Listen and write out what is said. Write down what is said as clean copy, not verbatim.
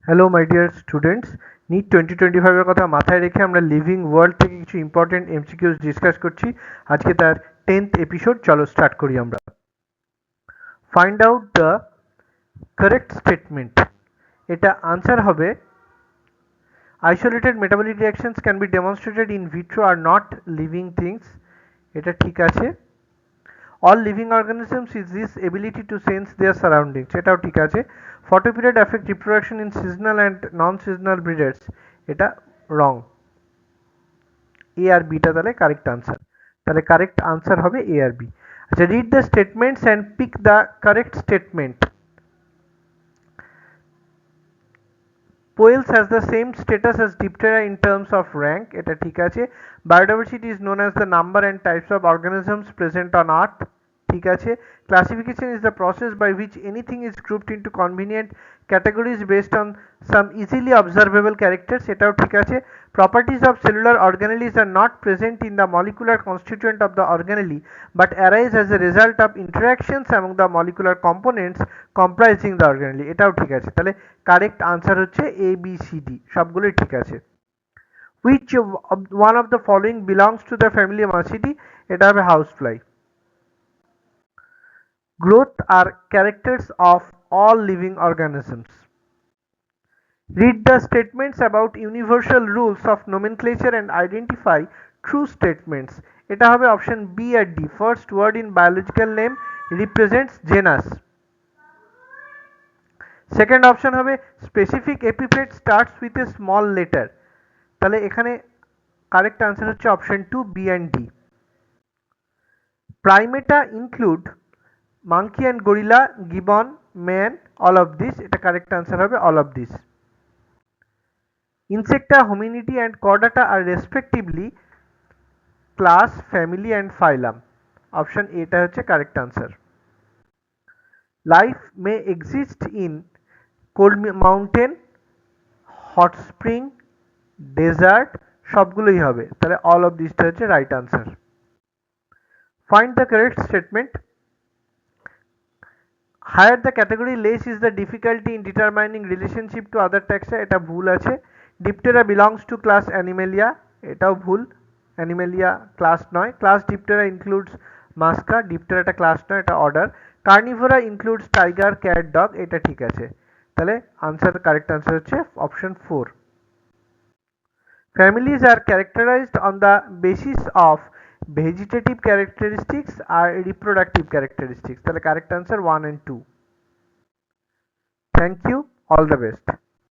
Hello my dear students, NEET 2025 এর কথা মাথায় রেখে আমরা লিভিং ওয়ার্ল্ড থেকে কিছু ইম্পর্টেন্ট এমসিকিউস ডিসকাস করছি। আজকে তার 10th এপিসোড। চলো স্টার্ট করি আমরা। Find out the correct statement. এটা আনসার হবে isolated metabolic reactions can be demonstrated in vitro are not living things. এটা ঠিক আছে। All living organisms is this ability to sense their surroundings, এটাও ঠিক আছে। Photoperiod affect reproduction in seasonal and non-seasonal breeders, এটা wrong। A আর বিটা তাহলে কারেক্ট আনসার। তাহলে কারেক্ট আনসার হবে এ আর বি। আচ্ছা, read the statements and pick the correct statement. Poels has the same status as Diptera in terms of rank, এটা ঠিক আছে। Biodiversity is known as the number and types of organisms present on Earth, ঠিক আছে। Classification is the process by which anything is grouped into convenient categories based on some easily observable characters, এটাও ঠিক আছে। Properties of cellular organelles are not present in the molecular constituent of the organelle but arise as a result of interactions among the molecular components comprising the organelle, এটাও ঠিক আছে। তাহলে correct answer হচ্ছে A B C D, সবগুলোই ঠিক আছে। Which one of the following belongs to the family Macidae, এটা হবে house fly. Growth are characters of all living organisms. Read the statements about universal rules of nomenclature and identify true statements. এটা হবে option B আর D. First word in biological name represents genus. Second option হবে specific epithet starts with a small letter. তাহলে এখানে correct answer হচ্ছে option two B and D. Primata include monkey and gorilla, gibbon, man, all of this, এটা correct answer হবে all of this. Insecta, hominidae and chordata আর respectively class, family and phylum, option এটা হচ্ছে correct answer. Life may exist in cold mountain, hot spring, desert, সবগুলোই হবে। তাহলে all of দিসটা হচ্ছে right answer. Find the correct statement. Higher the category less is the difficulty in determining relationship to other taxa, এটা ভুল আছে। Diptera belongs to class animalia, এটাও ভুল। অ্যানিমেলিয়া ক্লাস নয়। ক্লাস ডিপটেরা ইনক্লুডস মাস্কা, ডিপটেরাটা class নয়, এটা order. Carnivora includes tiger, cat, dog, এটা ঠিক আছে। তাহলে আনসার, কারেক্ট আনসার হচ্ছে option 4। Families are characterized on the basis of vegetative characteristics or reproductive characteristics. তাহলে correct answer 1 and 2. Thank you. All the best.